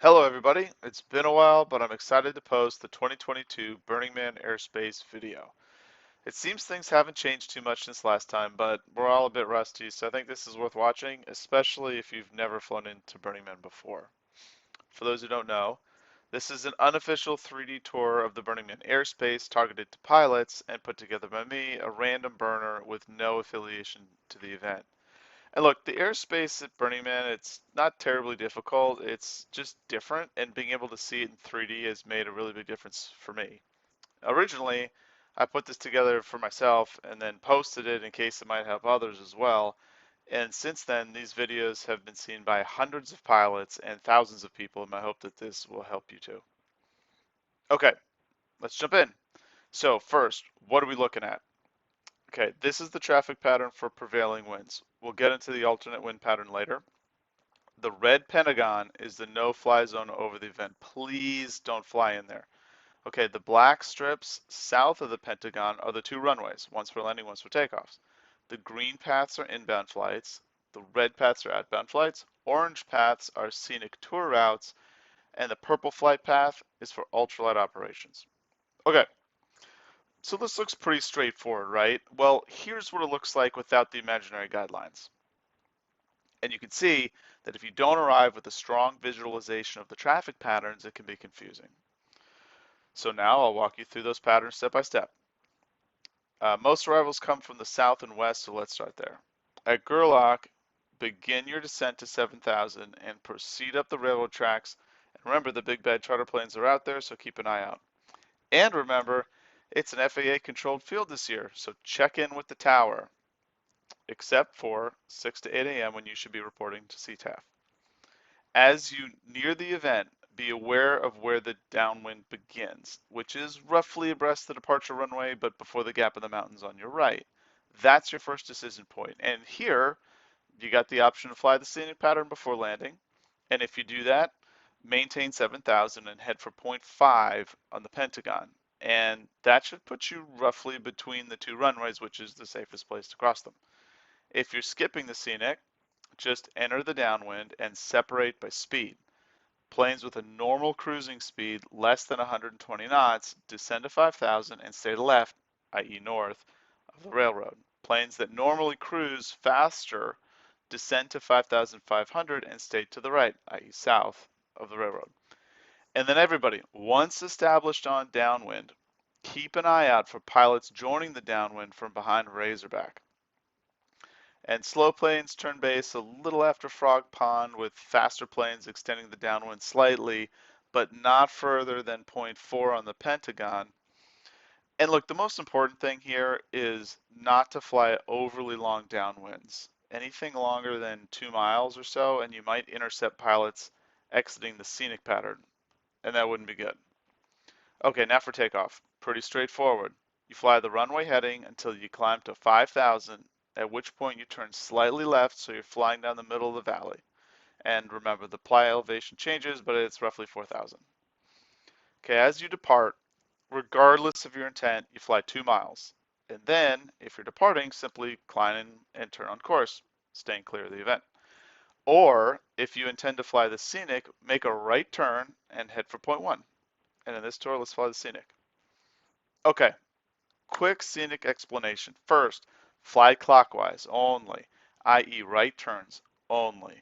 Hello everybody, it's been a while, but I'm excited to post the 2022 Burning Man Airspace video. It seems things haven't changed too much since last time, but we're all a bit rusty, so I think this is worth watching, especially if you've never flown into Burning Man before. For those who don't know, this is an unofficial 3D tour of the Burning Man Airspace targeted to pilots and put together by me, a random burner with no affiliation to the event. And look, the airspace at Burning Man, it's not terribly difficult. It's just different, and being able to see it in 3D has made a really big difference for me. Originally, I put this together for myself and then posted it in case it might help others as well. And since then, these videos have been seen by hundreds of pilots and thousands of people, and I hope that this will help you too. Okay, let's jump in. So first, what are we looking at? Okay, this is the traffic pattern for prevailing winds. We'll get into the alternate wind pattern later. The red pentagon is the no-fly zone over the event. Please don't fly in there. Okay, the black strips south of the pentagon are the two runways, once for landing, once for takeoffs. The green paths are inbound flights, the red paths are outbound flights, orange paths are scenic tour routes, and the purple flight path is for ultralight operations. Okay, so this looks pretty straightforward, right? Well, here's what it looks like without the imaginary guidelines. And you can see that if you don't arrive with a strong visualization of the traffic patterns, it can be confusing. So now I'll walk you through those patterns step by step. Most arrivals come from the south and west, so let's start there. At Gerlach, begin your descent to 7,000 and proceed up the railroad tracks. And remember, the big bad charter planes are out there, so keep an eye out. And remember, it's an FAA controlled field this year, so check in with the tower, except for 6 to 8 a.m. when you should be reporting to CTAF. As you near the event, be aware of where the downwind begins, which is roughly abreast the departure runway, but before the gap in the mountains on your right. That's your first decision point. And here, you got the option to fly the scenic pattern before landing. And if you do that, maintain 7,000 and head for point 5 on the Pentagon. And that should put you roughly between the two runways, which is the safest place to cross them. If you're skipping the scenic, just enter the downwind and separate by speed. Planes with a normal cruising speed less than 120 knots descend to 5,000 and stay to the left, i.e. north, of the railroad. Planes that normally cruise faster descend to 5,500 and stay to the right, i.e. south of the railroad. And then everybody, once established on downwind, keep an eye out for pilots joining the downwind from behind Razorback. And slow planes turn base a little after Frog Pond, with faster planes extending the downwind slightly, but not further than point 4 on the Pentagon. And look, the most important thing here is not to fly overly long downwinds. Anything longer than 2 miles or so, and you might intercept pilots exiting the scenic pattern, and that wouldn't be good. Okay, now for takeoff. Pretty straightforward. You fly the runway heading until you climb to 5,000, at which point you turn slightly left so you're flying down the middle of the valley. And remember, the ply elevation changes, but it's roughly 4,000. Okay, as you depart, regardless of your intent, you fly 2 miles. And then, if you're departing, simply climb and turn on course, staying clear of the event. Or, if you intend to fly the scenic, make a right turn and head for point 1. And in this tour, let's fly the scenic. Okay, quick scenic explanation. First, fly clockwise only, i.e. right turns only.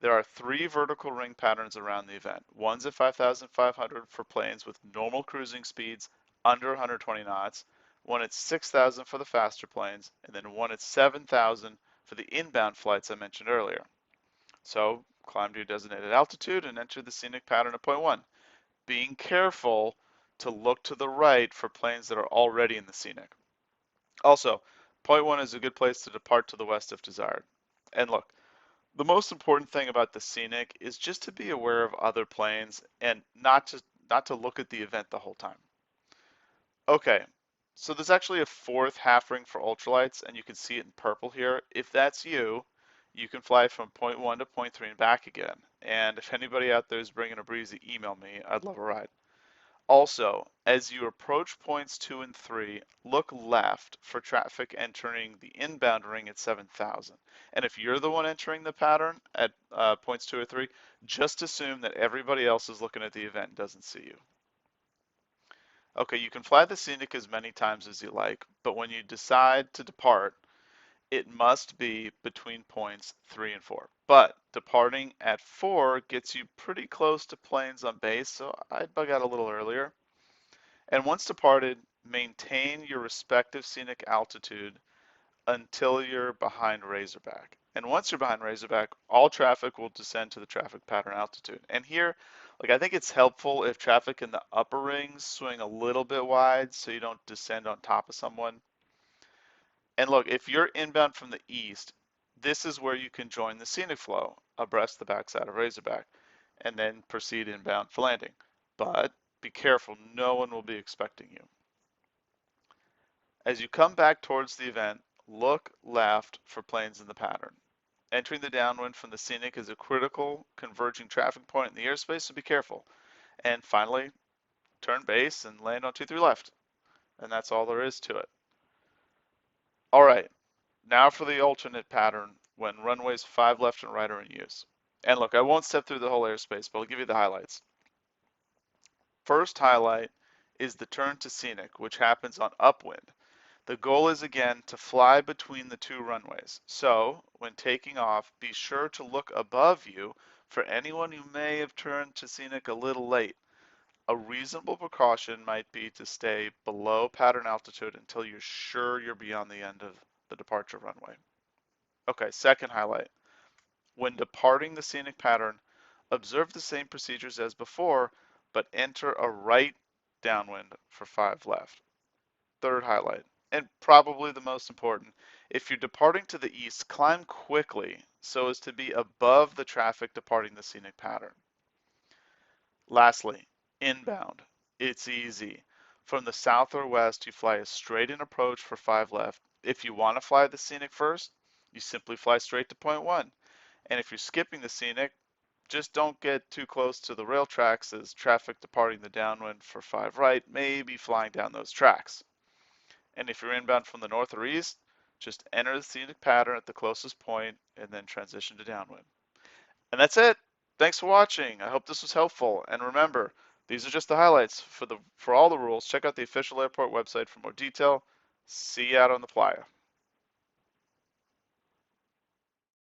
There are 3 vertical ring patterns around the event. One's at 5,500 for planes with normal cruising speeds under 120 knots, one at 6,000 for the faster planes, and then one at 7,000 for the inbound flights I mentioned earlier. So climb to your designated altitude and enter the scenic pattern at point 1. Being careful to look to the right for planes that are already in the scenic. Also, point 1 is a good place to depart to the west if desired. And look, the most important thing about the scenic is just to be aware of other planes and not to look at the event the whole time. Okay, so there's actually a 4th half ring for ultralights, and you can see it in purple here. If that's you, you can fly from point 1 to point 3 and back again. And if anybody out there is bringing a breezy, email me. I'd love a ride. Also, as you approach points 2 and 3, look left for traffic entering the inbound ring at 7,000. And if you're the one entering the pattern at points 2 or 3, just assume that everybody else is looking at the event and doesn't see you. Okay, you can fly the scenic as many times as you like, but when you decide to depart, it must be between points 3 and 4. But departing at 4 gets you pretty close to planes on base, so I'd bug out a little earlier. And once departed, maintain your respective scenic altitude until you're behind Razorback. And once you're behind Razorback, all traffic will descend to the traffic pattern altitude. And here, I think it's helpful if traffic in the upper rings swing a little bit wide so you don't descend on top of someone. And look, if you're inbound from the east, this is where you can join the scenic flow abreast the backside of Razorback and then proceed inbound for landing. But be careful, no one will be expecting you. As you come back towards the event, look left for planes in the pattern. Entering the downwind from the scenic is a critical converging traffic point in the airspace, so be careful. And finally, turn base and land on 2-3 left. And that's all there is to it. All right, now for the alternate pattern when runways 5 left and right are in use. And look, I won't step through the whole airspace, but I'll give you the highlights. First highlight is the turn to scenic, which happens on upwind. The goal is again to fly between the two runways. So when taking off, be sure to look above you for anyone who may have turned to scenic a little late. A reasonable precaution might be to stay below pattern altitude until you're sure you're beyond the end of the departure runway. Okay, second highlight. When departing the scenic pattern, observe the same procedures as before, but enter a right downwind for 5 left. Third highlight, and probably the most important, if you're departing to the east, climb quickly so as to be above the traffic departing the scenic pattern. Lastly, inbound. It's easy. From the south or west, you fly a straight in approach for 5 left. If you want to fly the scenic first, you simply fly straight to point 1. And if you're skipping the scenic, just don't get too close to the rail tracks as traffic departing the downwind for 5 right may be flying down those tracks. And if you're inbound from the north or east, just enter the scenic pattern at the closest point and then transition to downwind. And that's it. Thanks for watching. I hope this was helpful. And remember, these are just the highlights. For all the rules, check out the official airport website for more detail. See you out on the playa.